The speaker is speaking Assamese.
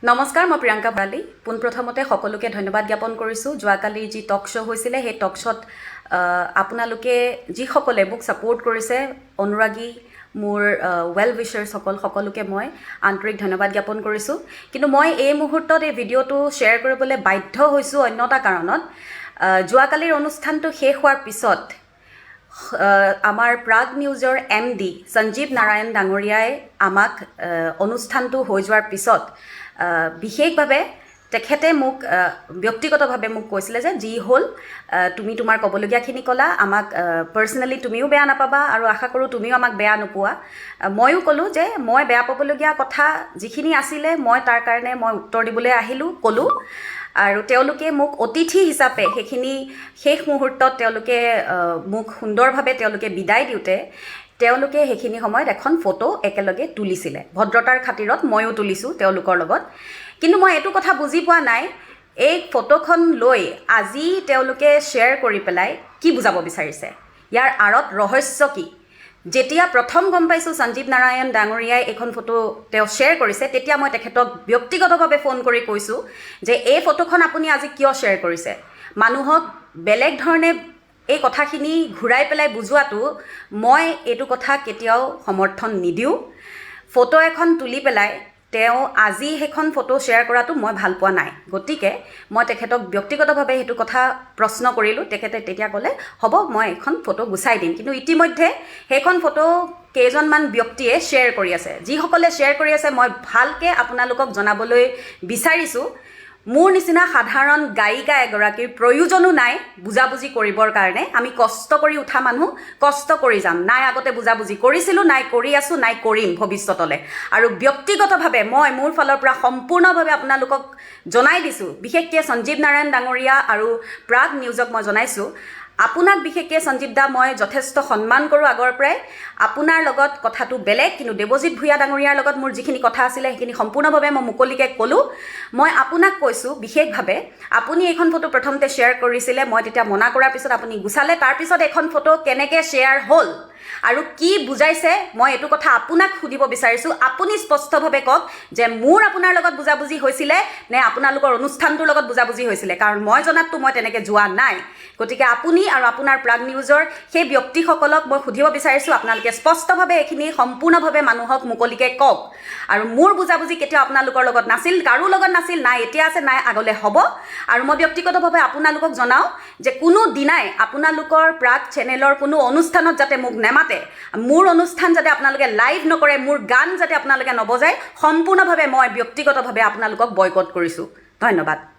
নমস্কাৰ, মই প্ৰিয়ংকা ভৰালী। পোনপ্ৰথমতে সকলোকে ধন্যবাদ জ্ঞাপন কৰিছোঁ। যোৱাকালিৰ যি টক শ্ব' হৈছিলে, সেই টক শ্ব'ত আপোনালোকে যিসকলে মোক ছাপোৰ্ট কৰিছে, অনুৰাগী মোৰ ৱেল উইচাৰ্ছসকল সকলোকে মই আন্তৰিক ধন্যবাদ জ্ঞাপন কৰিছোঁ। কিন্তু মই এই মুহূৰ্তত এই ভিডিঅ'টো শ্বেয়াৰ কৰিবলৈ বাধ্য হৈছোঁ অন্য এটা কাৰণত। যোৱাকালিৰ অনুষ্ঠানটো শেষ হোৱাৰ পিছত আমাৰ প্ৰাগ নিউজৰ MD সঞ্জীৱ নাৰায়ণ ডাঙৰীয়াই আমাক অনুষ্ঠানটো হৈ যোৱাৰ পিছত বিশেষভাৱে তেখেতে মোক ব্যক্তিগতভাৱে মোক কৈছিলে যে যি হ'ল তুমি তোমাৰ ক'বলগীয়াখিনি ক'লা, আমাক পাৰ্চনেলি তুমিও বেয়া নাপাবা আৰু আশা কৰোঁ তুমিও আমাক বেয়া নোপোৱা। ময়ো ক'লোঁ যে মই বেয়া পাবলগীয়া কথা যিখিনি আছিলে মই তাৰ কাৰণে মই উত্তৰ দিবলৈ আহিলোঁ, ক'লোঁ। আৰু তেওঁলোকে মোক অতিথি হিচাপে সেইখিনি শেষ মুহূৰ্তত তেওঁলোকে মোক সুন্দৰভাৱে তেওঁলোকে বিদায় দিওঁতে তেওঁলোকে সেইখিনি সময়ত এখন ফটো একেলগে তুলিছিলে। ভদ্ৰতাৰ খাতিৰত ময়ো তুলিছোঁ তেওঁলোকৰ লগত। কিন্তু মই এইটো কথা বুজি পোৱা নাই, এই ফটোখন লৈ আজি তেওঁলোকে শ্বেয়াৰ কৰি পেলাই কি বুজাব বিচাৰিছে, ইয়াৰ আঁৰত ৰহস্য কি? যেতিয়া প্ৰথম গম পাইছোঁ সঞ্জীৱ নাৰায়ণ ডাঙৰীয়াই এইখন ফটো তেওঁ শ্বেয়াৰ কৰিছে, তেতিয়া মই তেখেতক ব্যক্তিগতভাৱে ফোন কৰি কৈছোঁ যে এই ফটোখন আপুনি আজি কিয় শ্বেয়াৰ কৰিছে? মানুহক বেলেগ ধৰণে এই কথাখিনি ঘূৰাই পেলাই বুজোৱাটো মই এইটো কথা কেতিয়াও সমৰ্থন নিদিওঁ। ফটো এখন তুলি পেলাই তেওঁ আজি সেইখন ফটো শ্বেয়াৰ কৰাটো মই ভাল পোৱা নাই। গতিকে মই তেখেতক ব্যক্তিগতভাৱে সেইটো কথা প্ৰশ্ন কৰিলোঁ। তেখেতে তেতিয়া ক'লে হ'ব, মই এখন ফটো গুচাই দিম। কিন্তু ইতিমধ্যে সেইখন ফটো কেইজনমান ব্যক্তিয়ে শ্বেয়াৰ কৰি আছে। যিসকলে শ্বেয়াৰ কৰি আছে মই ভালকৈ আপোনালোকক জনাবলৈ বিচাৰিছোঁ, মোৰ নিচিনা সাধাৰণ গায়িকা এগৰাকীৰ প্ৰয়োজনো নাই বুজাবুজি কৰিবৰ কাৰণে। আমি কষ্ট কৰি উঠা মানুহ, কষ্ট কৰি যাম। নাই আগতে বুজাবুজি কৰিছিলোঁ, নাই কৰি আছোঁ, নাই কৰিম ভৱিষ্যতলৈ। আৰু ব্যক্তিগতভাৱে মই মোৰ ফালৰ পৰা সম্পূৰ্ণভাৱে আপোনালোকক জনাই দিছোঁ, বিশেষকৈ সঞ্জীৱ নাৰায়ণ ডাঙৰীয়া আৰু প্ৰাগ নিউজক মই জনাইছোঁ, আপোনাক বিশেষকৈ সঞ্জীৱ দা মই যথেষ্ট সন্মান কৰোঁ আগৰ পৰাই। আপোনাৰ লগত কথাটো বেলেগ, কিন্তু দেৱজিৎ ভূঞা ডাঙৰীয়াৰ লগত মোৰ যিখিনি কথা আছিলে সেইখিনি সম্পূৰ্ণভাৱে মই মুকলিকৈ ক'লোঁ। মই আপোনাক কৈছোঁ বিশেষভাৱে, আপুনি এইখন ফটো প্ৰথমতে শ্বেয়াৰ কৰিছিলে, মই তেতিয়া মনা কৰাৰ পিছত আপুনি গুচালে। তাৰপিছত এখন ফটো কেনেকৈ শ্বেয়াৰ হ'ল আৰু কি বুজাইছে মই এইটো কথা আপোনাক সুধিব বিচাৰিছোঁ। আপুনি স্পষ্টভাৱে কওক যে মোৰ আপোনাৰ লগত বুজাবুজি হৈছিলে নে আপোনালোকৰ অনুষ্ঠানটোৰ লগত বুজাবুজি হৈছিলে, কাৰণ মই জনাততো মই তেনেকৈ যোৱা নাই। গতিকে আপুনি আৰু আপোনাৰ প্ৰাগ নিউজৰ সেই ব্যক্তিসকলক মই সুধিব বিচাৰিছোঁ, আপোনালোকে স্পষ্টভাৱে এইখিনি সম্পূৰ্ণভাৱে মানুহক মুকলিকৈ কওক। আৰু মোৰ বুজাবুজি কেতিয়াও আপোনালোকৰ লগত নাছিল, কাৰো লগত নাছিল, নাই এতিয়া আছে, নাই আগলৈ হ'ব। আৰু মই ব্যক্তিগতভাৱে আপোনালোকক জনাওঁ যে কোনো দিনাই আপোনালোকৰ প্ৰাগ চেনেলৰ কোনো অনুষ্ঠানত যাতে মোক নেমাতে, মোৰ অনুষ্ঠান যাতে আপোনালোকে লাইভ নকৰে, মোৰ গান যাতে আপোনালোকে নবজায়, সম্পূৰ্ণভাৱে মই ব্যক্তিগতভাৱে আপোনালোকক বয়কট কৰিছোঁ। ধন্যবাদ।